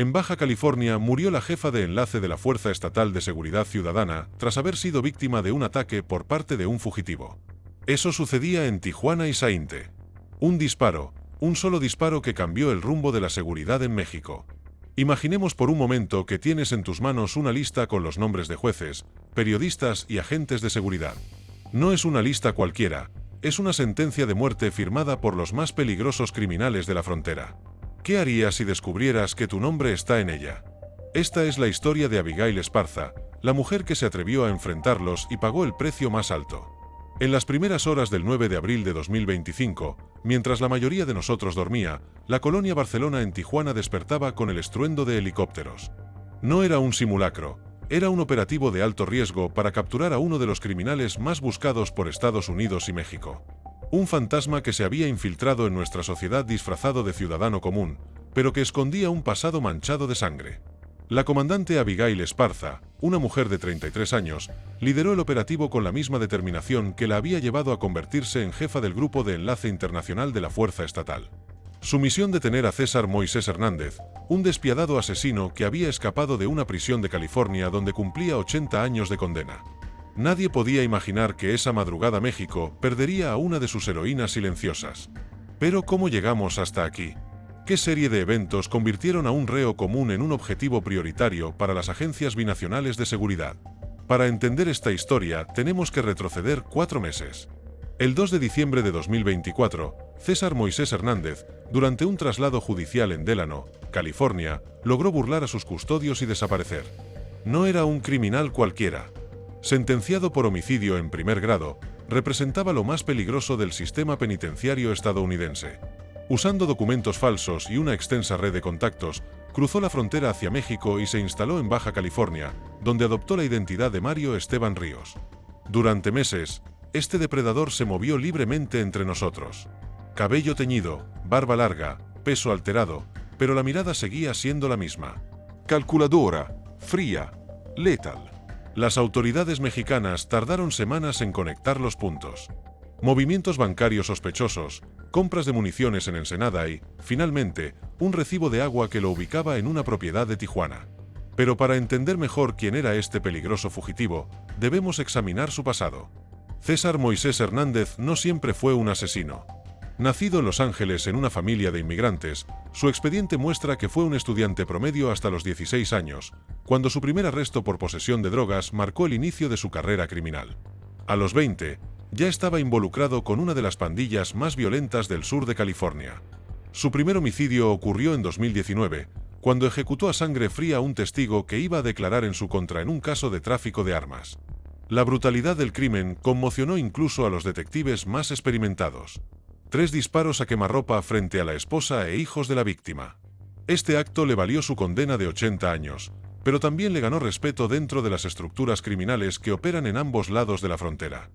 En Baja California murió la jefa de enlace de la Fuerza Estatal de Seguridad Ciudadana tras haber sido víctima de un ataque por parte de un fugitivo. Eso sucedía en Tijuana y Sainte. Un solo disparo que cambió el rumbo de la seguridad en México. Imaginemos por un momento que tienes en tus manos una lista con los nombres de jueces, periodistas y agentes de seguridad. No es una lista cualquiera, es una sentencia de muerte firmada por los más peligrosos criminales de la frontera. ¿Qué harías si descubrieras que tu nombre está en ella? Esta es la historia de Abigail Esparza, la mujer que se atrevió a enfrentarlos y pagó el precio más alto. En las primeras horas del 9 de abril de 2025, mientras la mayoría de nosotros dormía, la colonia Barcelona en Tijuana despertaba con el estruendo de helicópteros. No era un simulacro, era un operativo de alto riesgo para capturar a uno de los criminales más buscados por Estados Unidos y México. Un fantasma que se había infiltrado en nuestra sociedad disfrazado de ciudadano común, pero que escondía un pasado manchado de sangre. La comandante Abigail Esparza, una mujer de 33 años, lideró el operativo con la misma determinación que la había llevado a convertirse en jefa del Grupo de Enlace Internacional de la Fuerza Estatal. Su misión: detener a César Moisés Hernández, un despiadado asesino que había escapado de una prisión de California donde cumplía 80 años de condena. Nadie podía imaginar que esa madrugada México perdería a una de sus heroínas silenciosas. Pero ¿cómo llegamos hasta aquí? ¿Qué serie de eventos convirtieron a un reo común en un objetivo prioritario para las agencias binacionales de seguridad? Para entender esta historia, tenemos que retroceder 4 meses. El 2 de diciembre de 2024, César Moisés Hernández, durante un traslado judicial en Delano, California, logró burlar a sus custodios y desaparecer. No era un criminal cualquiera. Sentenciado por homicidio en primer grado, representaba lo más peligroso del sistema penitenciario estadounidense. Usando documentos falsos y una extensa red de contactos, cruzó la frontera hacia México y se instaló en Baja California, donde adoptó la identidad de Mario Esteban Ríos. Durante meses, este depredador se movió libremente entre nosotros. Cabello teñido, barba larga, peso alterado, pero la mirada seguía siendo la misma. Calculadora, fría, letal. Las autoridades mexicanas tardaron semanas en conectar los puntos. Movimientos bancarios sospechosos, compras de municiones en Ensenada y, finalmente, un recibo de agua que lo ubicaba en una propiedad de Tijuana. Pero para entender mejor quién era este peligroso fugitivo, debemos examinar su pasado. César Moisés Hernández no siempre fue un asesino. Nacido en Los Ángeles en una familia de inmigrantes, su expediente muestra que fue un estudiante promedio hasta los 16 años, cuando su primer arresto por posesión de drogas marcó el inicio de su carrera criminal. A los 20, ya estaba involucrado con una de las pandillas más violentas del sur de California. Su primer homicidio ocurrió en 2019, cuando ejecutó a sangre fría a un testigo que iba a declarar en su contra en un caso de tráfico de armas. La brutalidad del crimen conmocionó incluso a los detectives más experimentados. 3 disparos a quemarropa frente a la esposa e hijos de la víctima. Este acto le valió su condena de 80 años, pero también le ganó respeto dentro de las estructuras criminales que operan en ambos lados de la frontera.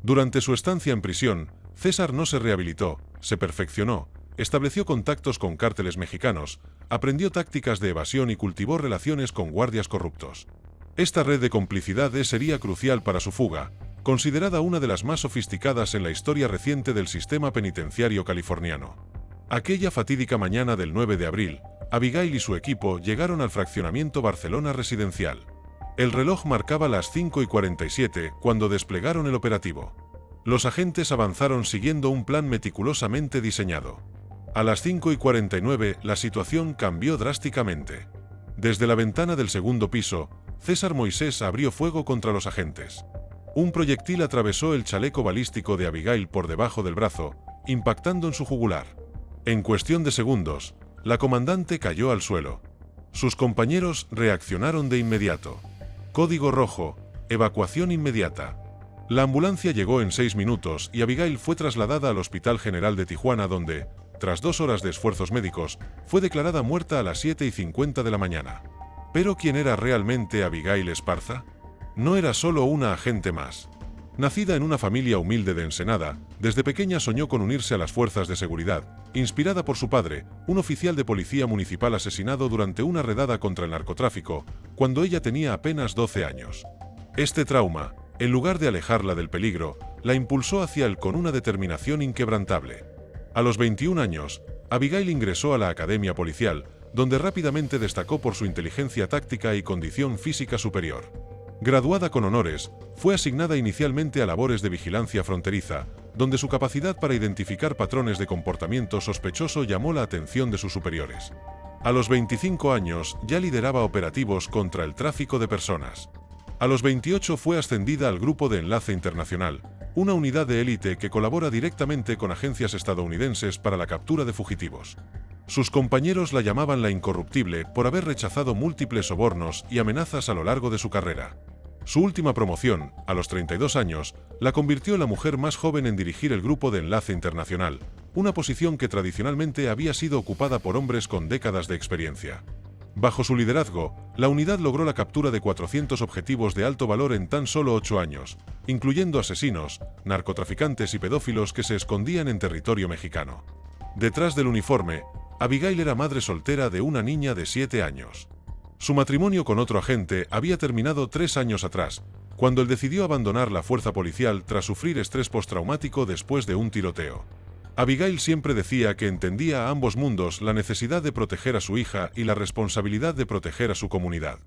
Durante su estancia en prisión, César no se rehabilitó, se perfeccionó, estableció contactos con cárteles mexicanos, aprendió tácticas de evasión y cultivó relaciones con guardias corruptos. Esta red de complicidades sería crucial para su fuga, considerada una de las más sofisticadas en la historia reciente del sistema penitenciario californiano. Aquella fatídica mañana del 9 de abril, Abigail y su equipo llegaron al fraccionamiento Barcelona Residencial. El reloj marcaba las 5:47 cuando desplegaron el operativo. Los agentes avanzaron siguiendo un plan meticulosamente diseñado. A las 5:49 la situación cambió drásticamente. Desde la ventana del segundo piso, César Moisés abrió fuego contra los agentes. Un proyectil atravesó el chaleco balístico de Abigail por debajo del brazo, impactando en su jugular. En cuestión de segundos, la comandante cayó al suelo. Sus compañeros reaccionaron de inmediato. Código rojo, evacuación inmediata. La ambulancia llegó en 6 minutos y Abigail fue trasladada al Hospital General de Tijuana donde, tras 2 horas de esfuerzos médicos, fue declarada muerta a las 7:50 de la mañana. ¿Pero quién era realmente Abigail Esparza? No era solo una agente más. Nacida en una familia humilde de Ensenada, desde pequeña soñó con unirse a las fuerzas de seguridad, inspirada por su padre, un oficial de policía municipal asesinado durante una redada contra el narcotráfico, cuando ella tenía apenas 12 años. Este trauma, en lugar de alejarla del peligro, la impulsó hacia él con una determinación inquebrantable. A los 21 años, Abigail ingresó a la academia policial, donde rápidamente destacó por su inteligencia táctica y condición física superior. Graduada con honores, fue asignada inicialmente a labores de vigilancia fronteriza, donde su capacidad para identificar patrones de comportamiento sospechoso llamó la atención de sus superiores. A los 25 años ya lideraba operativos contra el tráfico de personas. A los 28 fue ascendida al Grupo de Enlace Internacional, una unidad de élite que colabora directamente con agencias estadounidenses para la captura de fugitivos. Sus compañeros la llamaban la incorruptible por haber rechazado múltiples sobornos y amenazas a lo largo de su carrera. Su última promoción, a los 32 años, la convirtió en la mujer más joven en dirigir el Grupo de Enlace Internacional, una posición que tradicionalmente había sido ocupada por hombres con décadas de experiencia. Bajo su liderazgo, la unidad logró la captura de 400 objetivos de alto valor en tan solo 8 años, incluyendo asesinos, narcotraficantes y pedófilos que se escondían en territorio mexicano. Detrás del uniforme, Abigail era madre soltera de una niña de 7 años. Su matrimonio con otro agente había terminado 3 años atrás, cuando él decidió abandonar la fuerza policial tras sufrir estrés postraumático después de un tiroteo. Abigail siempre decía que entendía a ambos mundos la necesidad de proteger a su hija y la responsabilidad de proteger a su comunidad.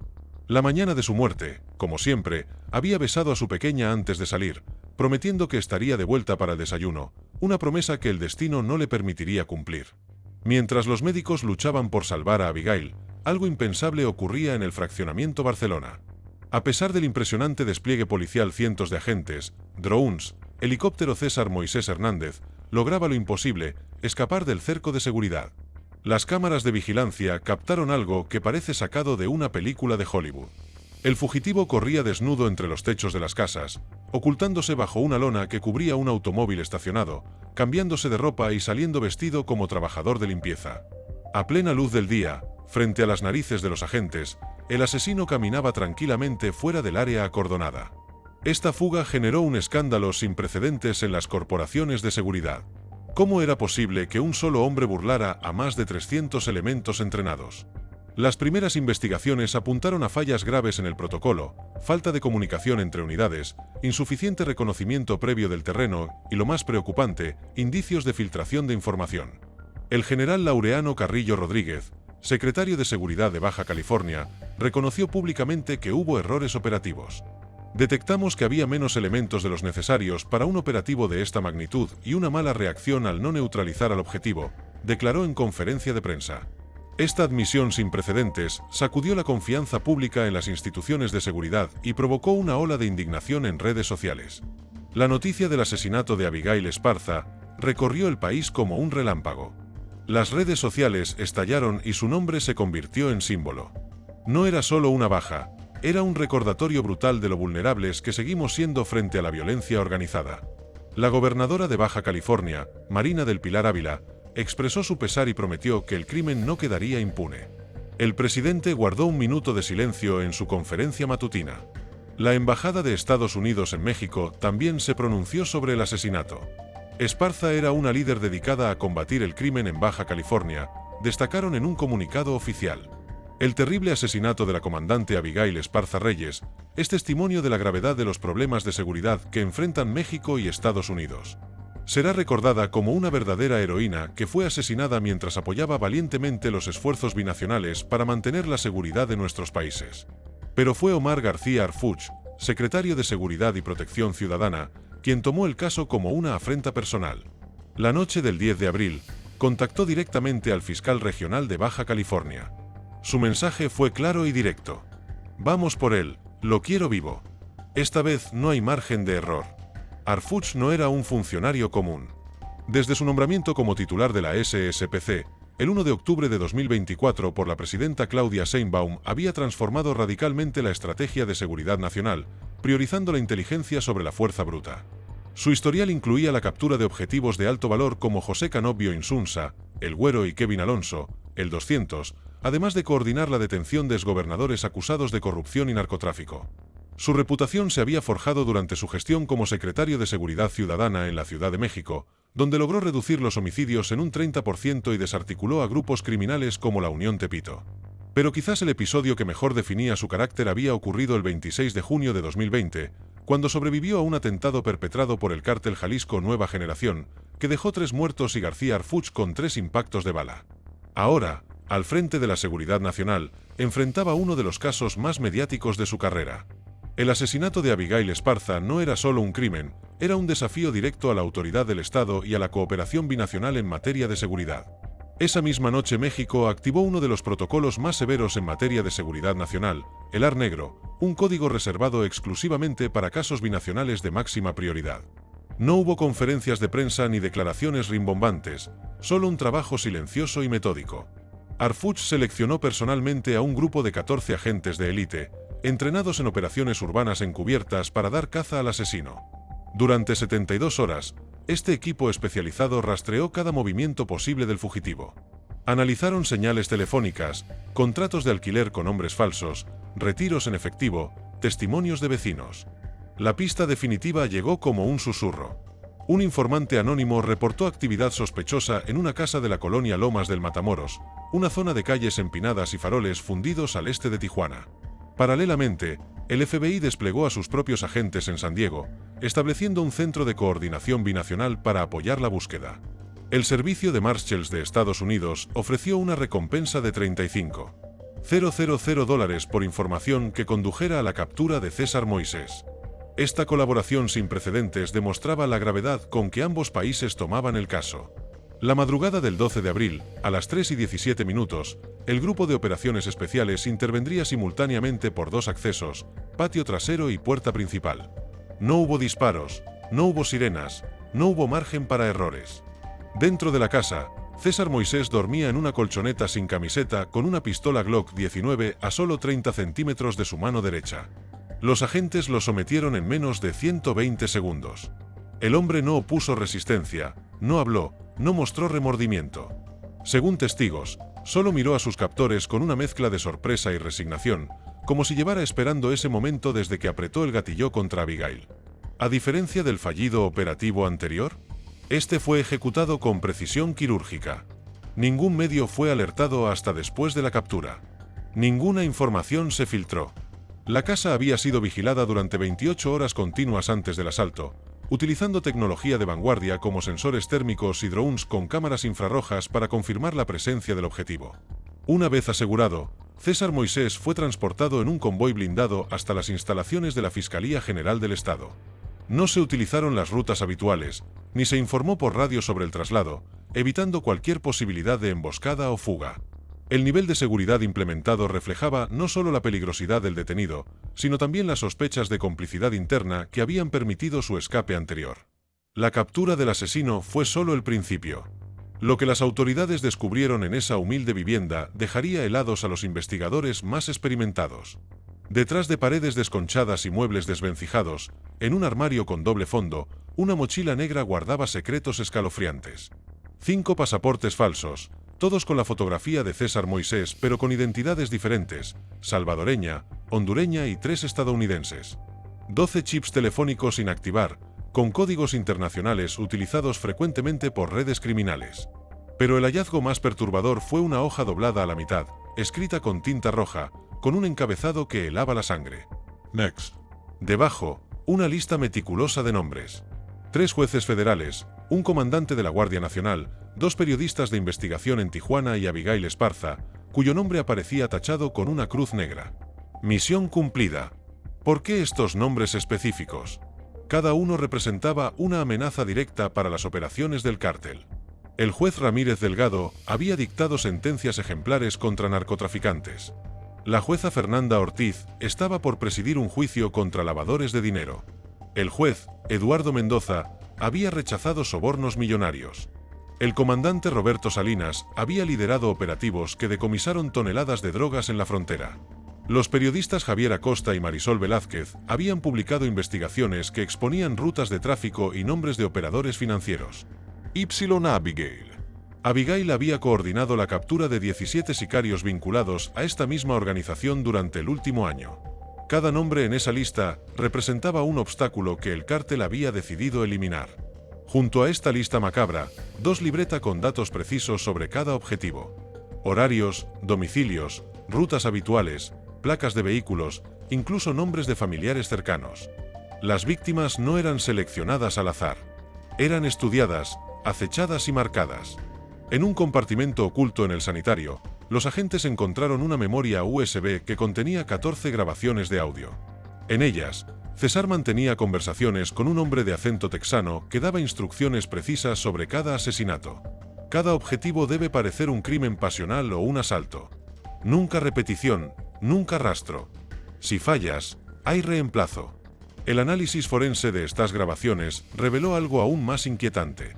La mañana de su muerte, como siempre, había besado a su pequeña antes de salir, prometiendo que estaría de vuelta para el desayuno, una promesa que el destino no le permitiría cumplir. Mientras los médicos luchaban por salvar a Abigail, algo impensable ocurría en el fraccionamiento Barcelona. A pesar del impresionante despliegue policial, cientos de agentes, drones, helicóptero César Moisés Hernández, lograba lo imposible, escapar del cerco de seguridad. Las cámaras de vigilancia captaron algo que parece sacado de una película de Hollywood. El fugitivo corría desnudo entre los techos de las casas, ocultándose bajo una lona que cubría un automóvil estacionado, cambiándose de ropa y saliendo vestido como trabajador de limpieza. A plena luz del día, frente a las narices de los agentes, el asesino caminaba tranquilamente fuera del área acordonada. Esta fuga generó un escándalo sin precedentes en las corporaciones de seguridad. ¿Cómo era posible que un solo hombre burlara a más de 300 elementos entrenados? Las primeras investigaciones apuntaron a fallas graves en el protocolo, falta de comunicación entre unidades, insuficiente reconocimiento previo del terreno y, lo más preocupante, indicios de filtración de información. El general Laureano Carrillo Rodríguez, secretario de Seguridad de Baja California, reconoció públicamente que hubo errores operativos. Detectamos que había menos elementos de los necesarios para un operativo de esta magnitud y una mala reacción al no neutralizar al objetivo, declaró en conferencia de prensa. Esta admisión sin precedentes sacudió la confianza pública en las instituciones de seguridad y provocó una ola de indignación en redes sociales. La noticia del asesinato de Abigail Esparza recorrió el país como un relámpago. Las redes sociales estallaron y su nombre se convirtió en símbolo. No era solo una baja, era un recordatorio brutal de lo vulnerables que seguimos siendo frente a la violencia organizada. La gobernadora de Baja California, Marina del Pilar Ávila, expresó su pesar y prometió que el crimen no quedaría impune. El presidente guardó un minuto de silencio en su conferencia matutina. La Embajada de Estados Unidos en México también se pronunció sobre el asesinato. Esparza era una líder dedicada a combatir el crimen en Baja California, destacaron en un comunicado oficial. El terrible asesinato de la comandante Abigail Esparza Reyes es testimonio de la gravedad de los problemas de seguridad que enfrentan México y Estados Unidos. Será recordada como una verdadera heroína que fue asesinada mientras apoyaba valientemente los esfuerzos binacionales para mantener la seguridad de nuestros países. Pero fue Omar García Harfuch, secretario de Seguridad y Protección Ciudadana, quien tomó el caso como una afrenta personal. La noche del 10 de abril, contactó directamente al fiscal regional de Baja California. Su mensaje fue claro y directo. Vamos por él, lo quiero vivo. Esta vez no hay margen de error. Harfuch no era un funcionario común. Desde su nombramiento como titular de la SSPC, el 1 de octubre de 2024 por la presidenta Claudia Sheinbaum, había transformado radicalmente la estrategia de seguridad nacional, priorizando la inteligencia sobre la fuerza bruta. Su historial incluía la captura de objetivos de alto valor como José Canobio Insunza, El Güero y Kevin Alonso, el 200, además de coordinar la detención de exgobernadores acusados de corrupción y narcotráfico. Su reputación se había forjado durante su gestión como secretario de Seguridad Ciudadana en la Ciudad de México, donde logró reducir los homicidios en un 30% y desarticuló a grupos criminales como la Unión Tepito. Pero quizás el episodio que mejor definía su carácter había ocurrido el 26 de junio de 2020, cuando sobrevivió a un atentado perpetrado por el cártel Jalisco Nueva Generación, que dejó 3 muertos y García Harfuch con 3 impactos de bala. Ahora, Al frente de la Seguridad Nacional, enfrentaba uno de los casos más mediáticos de su carrera. El asesinato de Abigail Esparza no era solo un crimen, era un desafío directo a la autoridad del Estado y a la cooperación binacional en materia de seguridad. Esa misma noche México activó uno de los protocolos más severos en materia de seguridad nacional, el AR Negro, un código reservado exclusivamente para casos binacionales de máxima prioridad. No hubo conferencias de prensa ni declaraciones rimbombantes, solo un trabajo silencioso y metódico. Arfuch seleccionó personalmente a un grupo de 14 agentes de élite, entrenados en operaciones urbanas encubiertas para dar caza al asesino. Durante 72 horas, este equipo especializado rastreó cada movimiento posible del fugitivo. Analizaron señales telefónicas, contratos de alquiler con nombres falsos, retiros en efectivo, testimonios de vecinos. La pista definitiva llegó como un susurro. Un informante anónimo reportó actividad sospechosa en una casa de la colonia Lomas del Matamoros, una zona de calles empinadas y faroles fundidos al este de Tijuana. Paralelamente, el FBI desplegó a sus propios agentes en San Diego, estableciendo un centro de coordinación binacional para apoyar la búsqueda. El Servicio de Marshals de Estados Unidos ofreció una recompensa de $30,000 por información que condujera a la captura de César Moisés. Esta colaboración sin precedentes demostraba la gravedad con que ambos países tomaban el caso. La madrugada del 12 de abril, a las 3:17, el Grupo de Operaciones Especiales intervendría simultáneamente por dos accesos, patio trasero y puerta principal. No hubo disparos, no hubo sirenas, no hubo margen para errores. Dentro de la casa, César Moisés dormía en una colchoneta sin camiseta con una pistola Glock 19 a solo 30 centímetros de su mano derecha. Los agentes lo sometieron en menos de 120 segundos. El hombre no opuso resistencia, no habló, no mostró remordimiento. Según testigos, solo miró a sus captores con una mezcla de sorpresa y resignación, como si llevara esperando ese momento desde que apretó el gatillo contra Abigail. A diferencia del fallido operativo anterior, este fue ejecutado con precisión quirúrgica. Ningún medio fue alertado hasta después de la captura. Ninguna información se filtró. La casa había sido vigilada durante 28 horas continuas antes del asalto, utilizando tecnología de vanguardia como sensores térmicos y drones con cámaras infrarrojas para confirmar la presencia del objetivo. Una vez asegurado, César Moisés fue transportado en un convoy blindado hasta las instalaciones de la Fiscalía General del Estado. No se utilizaron las rutas habituales, ni se informó por radio sobre el traslado, evitando cualquier posibilidad de emboscada o fuga. El nivel de seguridad implementado reflejaba no solo la peligrosidad del detenido, sino también las sospechas de complicidad interna que habían permitido su escape anterior. La captura del asesino fue solo el principio. Lo que las autoridades descubrieron en esa humilde vivienda dejaría helados a los investigadores más experimentados. Detrás de paredes desconchadas y muebles desvencijados, en un armario con doble fondo, una mochila negra guardaba secretos escalofriantes. 5 pasaportes falsos, todos con la fotografía de César Moisés pero con identidades diferentes, salvadoreña, hondureña y 3 estadounidenses. 12 chips telefónicos sin activar, con códigos internacionales utilizados frecuentemente por redes criminales. Pero el hallazgo más perturbador fue una hoja doblada a la mitad, escrita con tinta roja, con un encabezado que helaba la sangre. Next. Debajo, una lista meticulosa de nombres. 3 jueces federales, un comandante de la Guardia Nacional, 2 periodistas de investigación en Tijuana y Abigail Esparza, cuyo nombre aparecía tachado con una cruz negra. Misión cumplida. ¿Por qué estos nombres específicos? Cada uno representaba una amenaza directa para las operaciones del cártel. El juez Ramírez Delgado había dictado sentencias ejemplares contra narcotraficantes. La jueza Fernanda Ortiz estaba por presidir un juicio contra lavadores de dinero. El juez, Eduardo Mendoza, había rechazado sobornos millonarios. El comandante Roberto Salinas había liderado operativos que decomisaron toneladas de drogas en la frontera. Los periodistas Javier Acosta y Marisol Velázquez habían publicado investigaciones que exponían rutas de tráfico y nombres de operadores financieros. Abigail. Abigail había coordinado la captura de 17 sicarios vinculados a esta misma organización durante el último año. Cada nombre en esa lista representaba un obstáculo que el cártel había decidido eliminar. Junto a esta lista macabra, 2 libretas con datos precisos sobre cada objetivo. Horarios, domicilios, rutas habituales, placas de vehículos, incluso nombres de familiares cercanos. Las víctimas no eran seleccionadas al azar. Eran estudiadas, acechadas y marcadas. En un compartimento oculto en el sanitario, los agentes encontraron una memoria USB que contenía 14 grabaciones de audio. En ellas, César mantenía conversaciones con un hombre de acento texano que daba instrucciones precisas sobre cada asesinato. Cada objetivo debe parecer un crimen pasional o un asalto. Nunca repetición, nunca rastro. Si fallas, hay reemplazo. El análisis forense de estas grabaciones reveló algo aún más inquietante.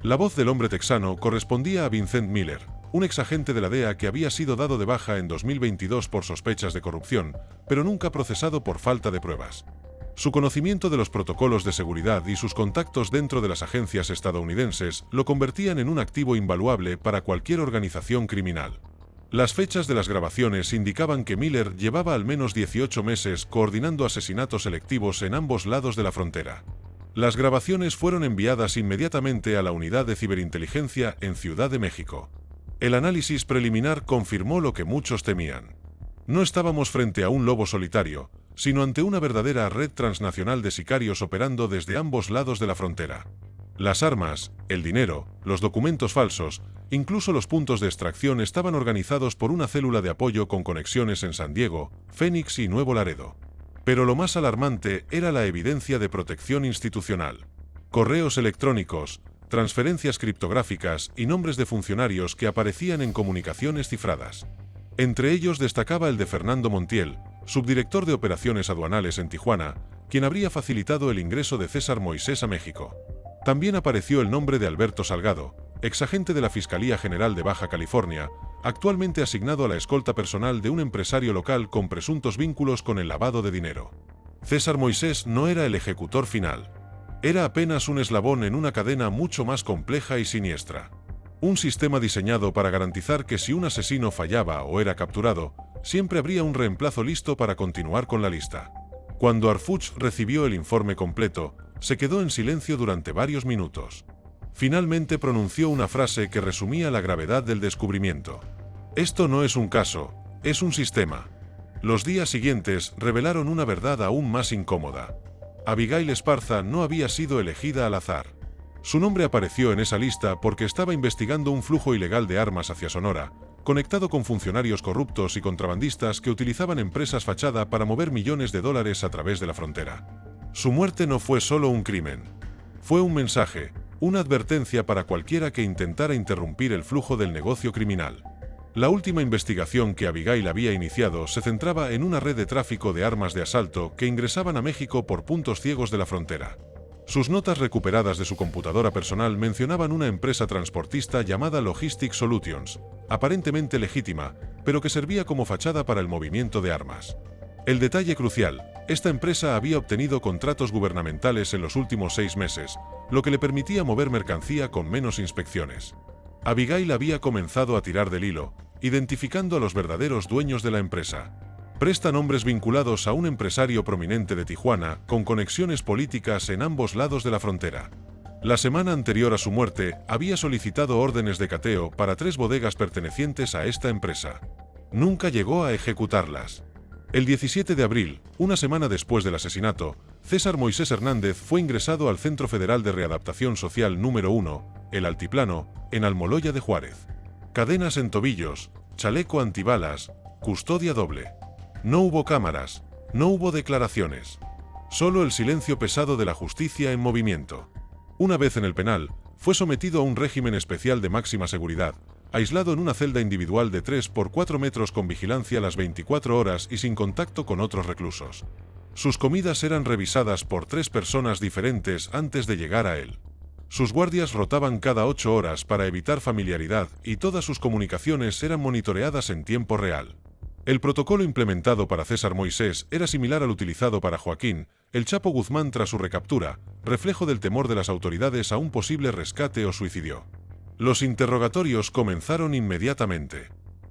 La voz del hombre texano correspondía a Vincent Miller, un exagente de la DEA que había sido dado de baja en 2022 por sospechas de corrupción, pero nunca procesado por falta de pruebas. Su conocimiento de los protocolos de seguridad y sus contactos dentro de las agencias estadounidenses lo convertían en un activo invaluable para cualquier organización criminal. Las fechas de las grabaciones indicaban que Miller llevaba al menos 18 meses coordinando asesinatos selectivos en ambos lados de la frontera. Las grabaciones fueron enviadas inmediatamente a la Unidad de Ciberinteligencia en Ciudad de México. El análisis preliminar confirmó lo que muchos temían. No estábamos frente a un lobo solitario, sino ante una verdadera red transnacional de sicarios operando desde ambos lados de la frontera. Las armas, el dinero, los documentos falsos, incluso los puntos de extracción estaban organizados por una célula de apoyo con conexiones en San Diego, Phoenix y Nuevo Laredo. Pero lo más alarmante era la evidencia de protección institucional. Correos electrónicos, transferencias criptográficas y nombres de funcionarios que aparecían en comunicaciones cifradas. Entre ellos destacaba el de Fernando Montiel, subdirector de operaciones aduanales en Tijuana, quien habría facilitado el ingreso de César Moisés a México. También apareció el nombre de Alberto Salgado, exagente de la Fiscalía General de Baja California, actualmente asignado a la escolta personal de un empresario local con presuntos vínculos con el lavado de dinero. César Moisés no era el ejecutor final. Era apenas un eslabón en una cadena mucho más compleja y siniestra. Un sistema diseñado para garantizar que si un asesino fallaba o era capturado, siempre habría un reemplazo listo para continuar con la lista. Cuando Harfuch recibió el informe completo, se quedó en silencio durante varios minutos. Finalmente pronunció una frase que resumía la gravedad del descubrimiento. Esto no es un caso, es un sistema. Los días siguientes revelaron una verdad aún más incómoda. Abigail Esparza no había sido elegida al azar. Su nombre apareció en esa lista porque estaba investigando un flujo ilegal de armas hacia Sonora, conectado con funcionarios corruptos y contrabandistas que utilizaban empresas fachada para mover millones de dólares a través de la frontera. Su muerte no fue solo un crimen. Fue un mensaje, una advertencia para cualquiera que intentara interrumpir el flujo del negocio criminal. La última investigación que Abigail había iniciado se centraba en una red de tráfico de armas de asalto que ingresaban a México por puntos ciegos de la frontera. Sus notas recuperadas de su computadora personal mencionaban una empresa transportista llamada Logistic Solutions, aparentemente legítima, pero que servía como fachada para el movimiento de armas. El detalle crucial: esta empresa había obtenido contratos gubernamentales en los últimos 6 meses, lo que le permitía mover mercancía con menos inspecciones. Abigail había comenzado a tirar del hilo, identificando a los verdaderos dueños de la empresa. Presta nombres vinculados a un empresario prominente de Tijuana, con conexiones políticas en ambos lados de la frontera. La semana anterior a su muerte, había solicitado órdenes de cateo para 3 bodegas pertenecientes a esta empresa. Nunca llegó a ejecutarlas. El 17 de abril, una semana después del asesinato, César Moisés Hernández fue ingresado al Centro Federal de Readaptación Social número 1, El Altiplano, en Almoloya de Juárez. Cadenas en tobillos, chaleco antibalas, custodia doble. No hubo cámaras, no hubo declaraciones. Solo el silencio pesado de la justicia en movimiento. Una vez en el penal, fue sometido a un régimen especial de máxima seguridad, aislado en una celda individual de 3 por 4 metros con vigilancia las 24 horas y sin contacto con otros reclusos. Sus comidas eran revisadas por 3 personas diferentes antes de llegar a él. Sus guardias rotaban cada 8 horas para evitar familiaridad y todas sus comunicaciones eran monitoreadas en tiempo real. El protocolo implementado para César Moisés era similar al utilizado para Joaquín, el Chapo Guzmán tras su recaptura, reflejo del temor de las autoridades a un posible rescate o suicidio. Los interrogatorios comenzaron inmediatamente.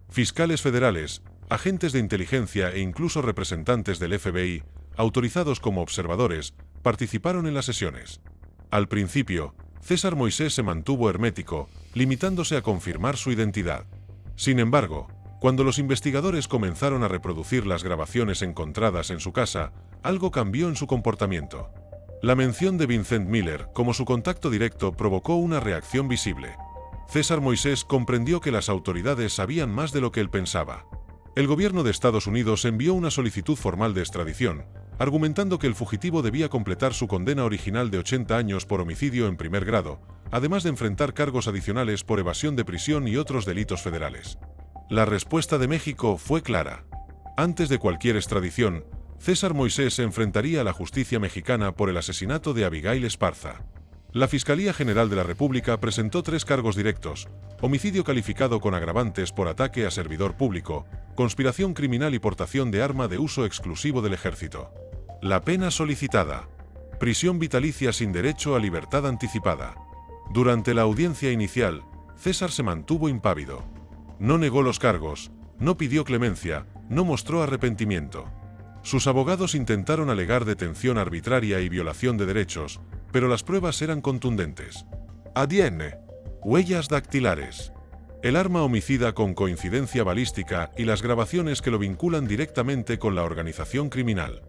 Fiscales federales, agentes de inteligencia e incluso representantes del FBI, autorizados como observadores, participaron en las sesiones. Al principio, César Moisés se mantuvo hermético, limitándose a confirmar su identidad. Sin embargo, cuando los investigadores comenzaron a reproducir las grabaciones encontradas en su casa, algo cambió en su comportamiento. La mención de Vincent Miller como su contacto directo provocó una reacción visible. César Moisés comprendió que las autoridades sabían más de lo que él pensaba. El gobierno de Estados Unidos envió una solicitud formal de extradición, argumentando que el fugitivo debía completar su condena original de 80 años por homicidio en primer grado, además de enfrentar cargos adicionales por evasión de prisión y otros delitos federales. La respuesta de México fue clara. Antes de cualquier extradición, César Moisés se enfrentaría a la justicia mexicana por el asesinato de Abigail Esparza. La Fiscalía General de la República presentó 3 cargos directos: homicidio calificado con agravantes por ataque a servidor público, conspiración criminal y portación de arma de uso exclusivo del ejército. La pena solicitada: prisión vitalicia sin derecho a libertad anticipada. Durante la audiencia inicial, César se mantuvo impávido. No negó los cargos, no pidió clemencia, no mostró arrepentimiento. Sus abogados intentaron alegar detención arbitraria y violación de derechos, pero las pruebas eran contundentes. ADN, huellas dactilares, el arma homicida con coincidencia balística y las grabaciones que lo vinculan directamente con la organización criminal.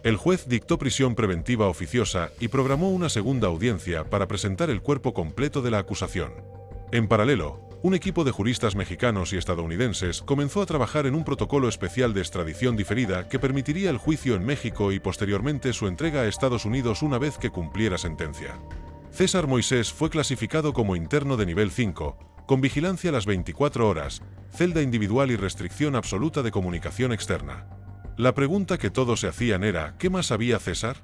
El juez dictó prisión preventiva oficiosa y programó una segunda audiencia para presentar el cuerpo completo de la acusación. En paralelo, un equipo de juristas mexicanos y estadounidenses comenzó a trabajar en un protocolo especial de extradición diferida que permitiría el juicio en México y posteriormente su entrega a Estados Unidos una vez que cumpliera sentencia. César Moisés fue clasificado como interno de nivel 5, con vigilancia las 24 horas, celda individual y restricción absoluta de comunicación externa. La pregunta que todos se hacían era: ¿qué más sabía César?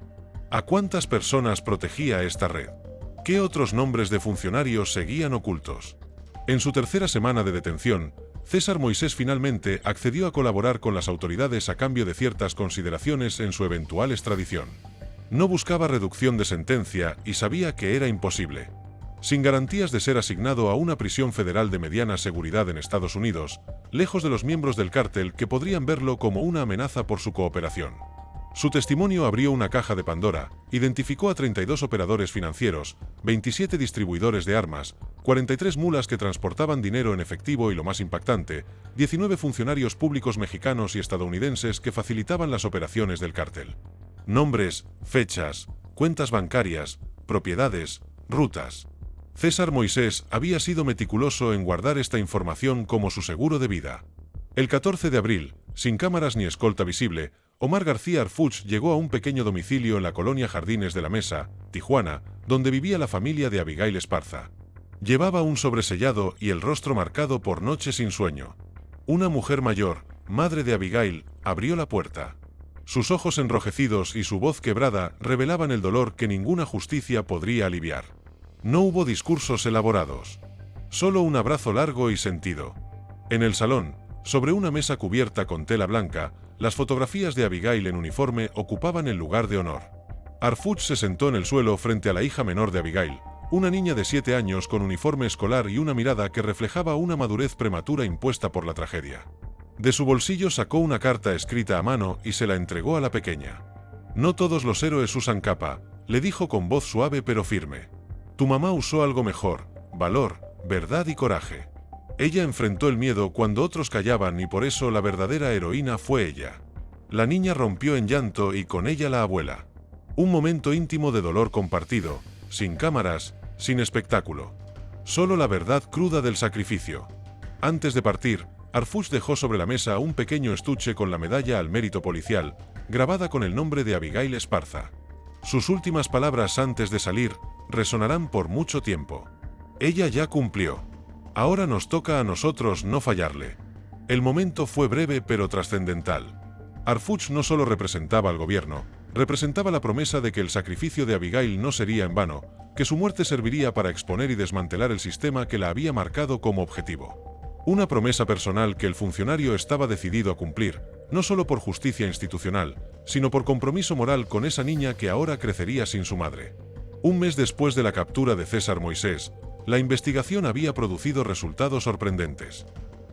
¿A cuántas personas protegía esta red? ¿Qué otros nombres de funcionarios seguían ocultos? En su tercera semana de detención, César Moisés finalmente accedió a colaborar con las autoridades a cambio de ciertas consideraciones en su eventual extradición. No buscaba reducción de sentencia y sabía que era imposible. Sin garantías de ser asignado a una prisión federal de mediana seguridad en Estados Unidos, lejos de los miembros del cártel que podrían verlo como una amenaza por su cooperación. Su testimonio abrió una caja de Pandora, identificó a 32 operadores financieros, 27 distribuidores de armas, 43 mulas que transportaban dinero en efectivo y, lo más impactante, 19 funcionarios públicos mexicanos y estadounidenses que facilitaban las operaciones del cártel. Nombres, fechas, cuentas bancarias, propiedades, rutas. César Moisés había sido meticuloso en guardar esta información como su seguro de vida. El 14 de abril, sin cámaras ni escolta visible, Omar García Arfuch llegó a un pequeño domicilio en la colonia Jardines de la Mesa, Tijuana, donde vivía la familia de Abigail Esparza. Llevaba un sobresellado y el rostro marcado por noches sin sueño. Una mujer mayor, madre de Abigail, abrió la puerta. Sus ojos enrojecidos y su voz quebrada revelaban el dolor que ninguna justicia podría aliviar. No hubo discursos elaborados. Solo un abrazo largo y sentido. En el salón, sobre una mesa cubierta con tela blanca, las fotografías de Abigail en uniforme ocupaban el lugar de honor. Arfuch se sentó en el suelo frente a la hija menor de Abigail, una niña de 7 años con uniforme escolar y una mirada que reflejaba una madurez prematura impuesta por la tragedia. De su bolsillo sacó una carta escrita a mano y se la entregó a la pequeña. «No todos los héroes usan capa», le dijo con voz suave pero firme. «Tu mamá usó algo mejor: valor, verdad y coraje. Ella enfrentó el miedo cuando otros callaban y por eso la verdadera heroína fue ella». La niña rompió en llanto y con ella la abuela. Un momento íntimo de dolor compartido, sin cámaras, sin espectáculo. Solo la verdad cruda del sacrificio. Antes de partir, Arfuch dejó sobre la mesa un pequeño estuche con la medalla al mérito policial, grabada con el nombre de Abigail Esparza. Sus últimas palabras antes de salir resonarán por mucho tiempo. Ella ya cumplió. Ahora nos toca a nosotros no fallarle. El momento fue breve pero trascendental. Arfuch no solo representaba al gobierno, representaba la promesa de que el sacrificio de Abigail no sería en vano, que su muerte serviría para exponer y desmantelar el sistema que la había marcado como objetivo. Una promesa personal que el funcionario estaba decidido a cumplir, no solo por justicia institucional, sino por compromiso moral con esa niña que ahora crecería sin su madre. Un mes después de la captura de César Moisés, la investigación había producido resultados sorprendentes.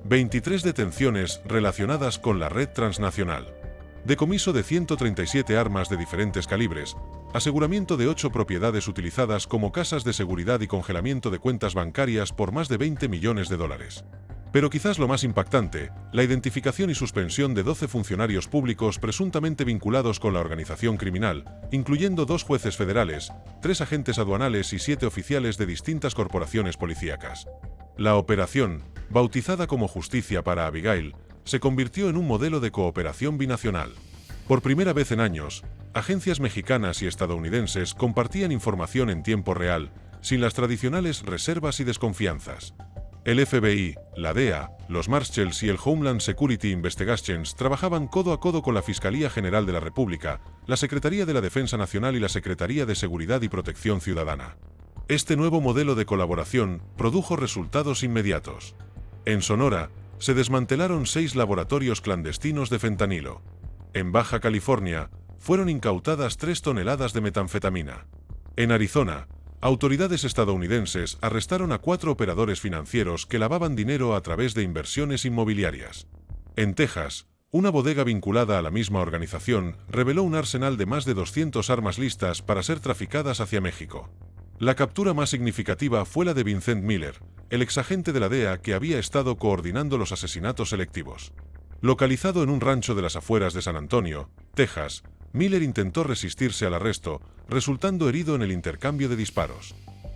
23 detenciones relacionadas con la red transnacional. Decomiso de 137 armas de diferentes calibres, aseguramiento de 8 propiedades utilizadas como casas de seguridad y congelamiento de cuentas bancarias por más de $20 millones. Pero quizás lo más impactante, la identificación y suspensión de 12 funcionarios públicos presuntamente vinculados con la organización criminal, incluyendo 2 jueces federales, 3 agentes aduanales y 7 oficiales de distintas corporaciones policíacas. La operación, bautizada como Justicia para Abigail, se convirtió en un modelo de cooperación binacional. Por primera vez en años, agencias mexicanas y estadounidenses compartían información en tiempo real, sin las tradicionales reservas y desconfianzas. El FBI, la DEA, los Marshalls y el Homeland Security Investigations trabajaban codo a codo con la Fiscalía General de la República, la Secretaría de la Defensa Nacional y la Secretaría de Seguridad y Protección Ciudadana. Este nuevo modelo de colaboración produjo resultados inmediatos. En Sonora, se desmantelaron 6 laboratorios clandestinos de fentanilo. En Baja California, fueron incautadas 3 toneladas de metanfetamina. En Arizona, autoridades estadounidenses arrestaron a 4 operadores financieros que lavaban dinero a través de inversiones inmobiliarias. En Texas, una bodega vinculada a la misma organización reveló un arsenal de más de 200 armas listas para ser traficadas hacia México. La captura más significativa fue la de Vincent Miller, el exagente de la DEA que había estado coordinando los asesinatos selectivos. Localizado en un rancho de las afueras de San Antonio, Texas, Miller intentó resistirse al arresto, resultando herido en el intercambio de disparos.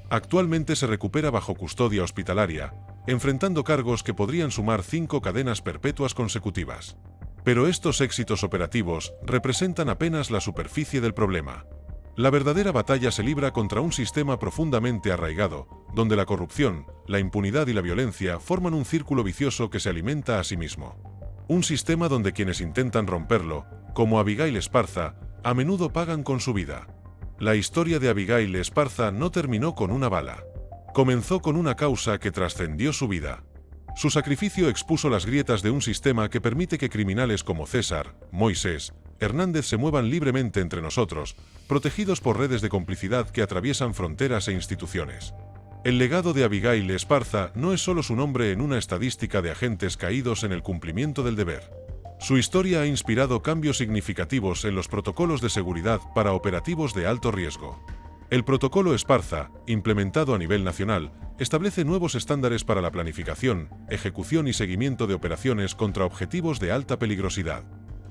Actualmente se recupera bajo custodia hospitalaria, enfrentando cargos que podrían sumar 5 cadenas perpetuas consecutivas. Pero estos éxitos operativos representan apenas la superficie del problema. La verdadera batalla se libra contra un sistema profundamente arraigado, donde la corrupción, la impunidad y la violencia forman un círculo vicioso que se alimenta a sí mismo. Un sistema donde quienes intentan romperlo, como Abigail Esparza, a menudo pagan con su vida. La historia de Abigail Esparza no terminó con una bala. Comenzó con una causa que trascendió su vida. Su sacrificio expuso las grietas de un sistema que permite que criminales como César, Moisés, Hernández se muevan libremente entre nosotros, protegidos por redes de complicidad que atraviesan fronteras e instituciones. El legado de Abigail Esparza no es solo su nombre en una estadística de agentes caídos en el cumplimiento del deber. Su historia ha inspirado cambios significativos en los protocolos de seguridad para operativos de alto riesgo. El protocolo Esparza, implementado a nivel nacional, establece nuevos estándares para la planificación, ejecución y seguimiento de operaciones contra objetivos de alta peligrosidad.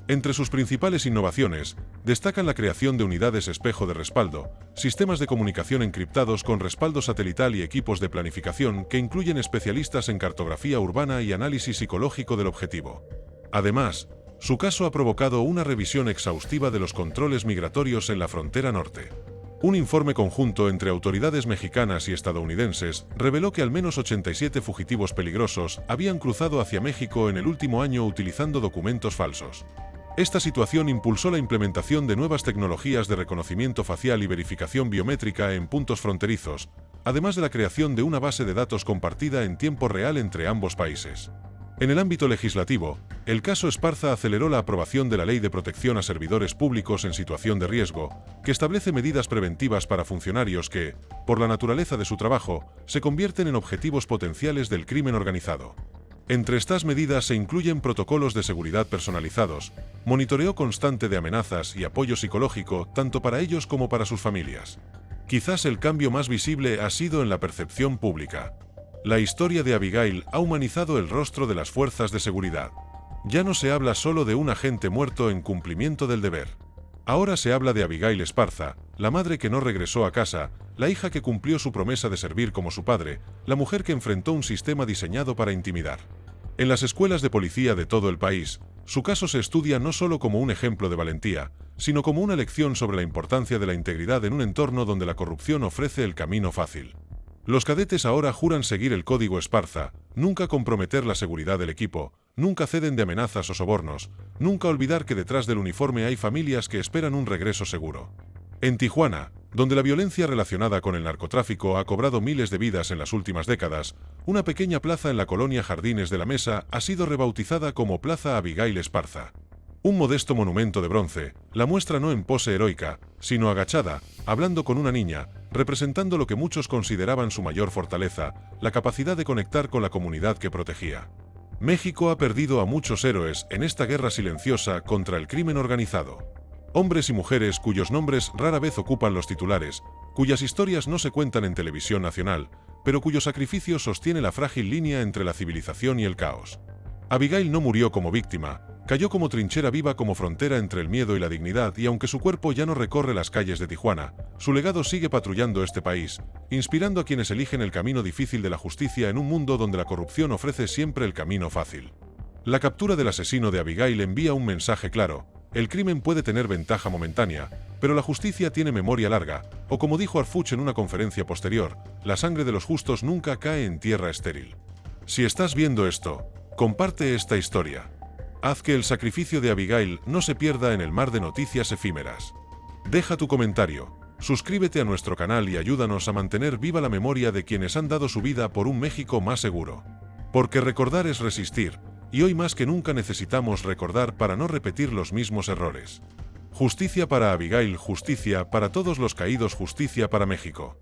Entre sus principales innovaciones, destacan la creación de unidades espejo de respaldo, sistemas de comunicación encriptados con respaldo satelital y equipos de planificación que incluyen especialistas en cartografía urbana y análisis psicológico del objetivo. Además, su caso ha provocado una revisión exhaustiva de los controles migratorios en la frontera norte. Un informe conjunto entre autoridades mexicanas y estadounidenses reveló que al menos 87 fugitivos peligrosos habían cruzado hacia México en el último año utilizando documentos falsos. Esta situación impulsó la implementación de nuevas tecnologías de reconocimiento facial y verificación biométrica en puntos fronterizos, además de la creación de una base de datos compartida en tiempo real entre ambos países. En el ámbito legislativo, el caso Esparza aceleró la aprobación de la Ley de Protección a Servidores Públicos en Situación de Riesgo, que establece medidas preventivas para funcionarios que, por la naturaleza de su trabajo, se convierten en objetivos potenciales del crimen organizado. Entre estas medidas se incluyen protocolos de seguridad personalizados, monitoreo constante de amenazas y apoyo psicológico tanto para ellos como para sus familias. Quizás el cambio más visible ha sido en la percepción pública. La historia de Abigail ha humanizado el rostro de las fuerzas de seguridad. Ya no se habla solo de un agente muerto en cumplimiento del deber. Ahora se habla de Abigail Esparza, la madre que no regresó a casa, la hija que cumplió su promesa de servir como su padre, la mujer que enfrentó un sistema diseñado para intimidar. En las escuelas de policía de todo el país, su caso se estudia no solo como un ejemplo de valentía, sino como una lección sobre la importancia de la integridad en un entorno donde la corrupción ofrece el camino fácil. Los cadetes ahora juran seguir el código Esparza, nunca comprometer la seguridad del equipo, nunca ceden de amenazas o sobornos, nunca olvidar que detrás del uniforme hay familias que esperan un regreso seguro. En Tijuana, donde la violencia relacionada con el narcotráfico ha cobrado miles de vidas en las últimas décadas, una pequeña plaza en la colonia Jardines de la Mesa ha sido rebautizada como Plaza Abigail Esparza. Un modesto monumento de bronce, la muestra no en pose heroica, sino agachada, hablando con una niña, representando lo que muchos consideraban su mayor fortaleza, la capacidad de conectar con la comunidad que protegía. México ha perdido a muchos héroes en esta guerra silenciosa contra el crimen organizado. Hombres y mujeres cuyos nombres rara vez ocupan los titulares, cuyas historias no se cuentan en televisión nacional, pero cuyo sacrificio sostiene la frágil línea entre la civilización y el caos. Abigail no murió como víctima, Cayó como trinchera viva, como frontera entre el miedo y la dignidad, y aunque su cuerpo ya no recorre las calles de Tijuana, su legado sigue patrullando este país, inspirando a quienes eligen el camino difícil de la justicia en un mundo donde la corrupción ofrece siempre el camino fácil. La captura del asesino de Abigail envía un mensaje claro: el crimen puede tener ventaja momentánea, pero la justicia tiene memoria larga, o como dijo Arfuch en una conferencia posterior, la sangre de los justos nunca cae en tierra estéril. Si estás viendo esto, comparte esta historia. Haz que el sacrificio de Abigail no se pierda en el mar de noticias efímeras. Deja tu comentario, suscríbete a nuestro canal y ayúdanos a mantener viva la memoria de quienes han dado su vida por un México más seguro. Porque recordar es resistir, y hoy más que nunca necesitamos recordar para no repetir los mismos errores. Justicia para Abigail, justicia para todos los caídos, justicia para México.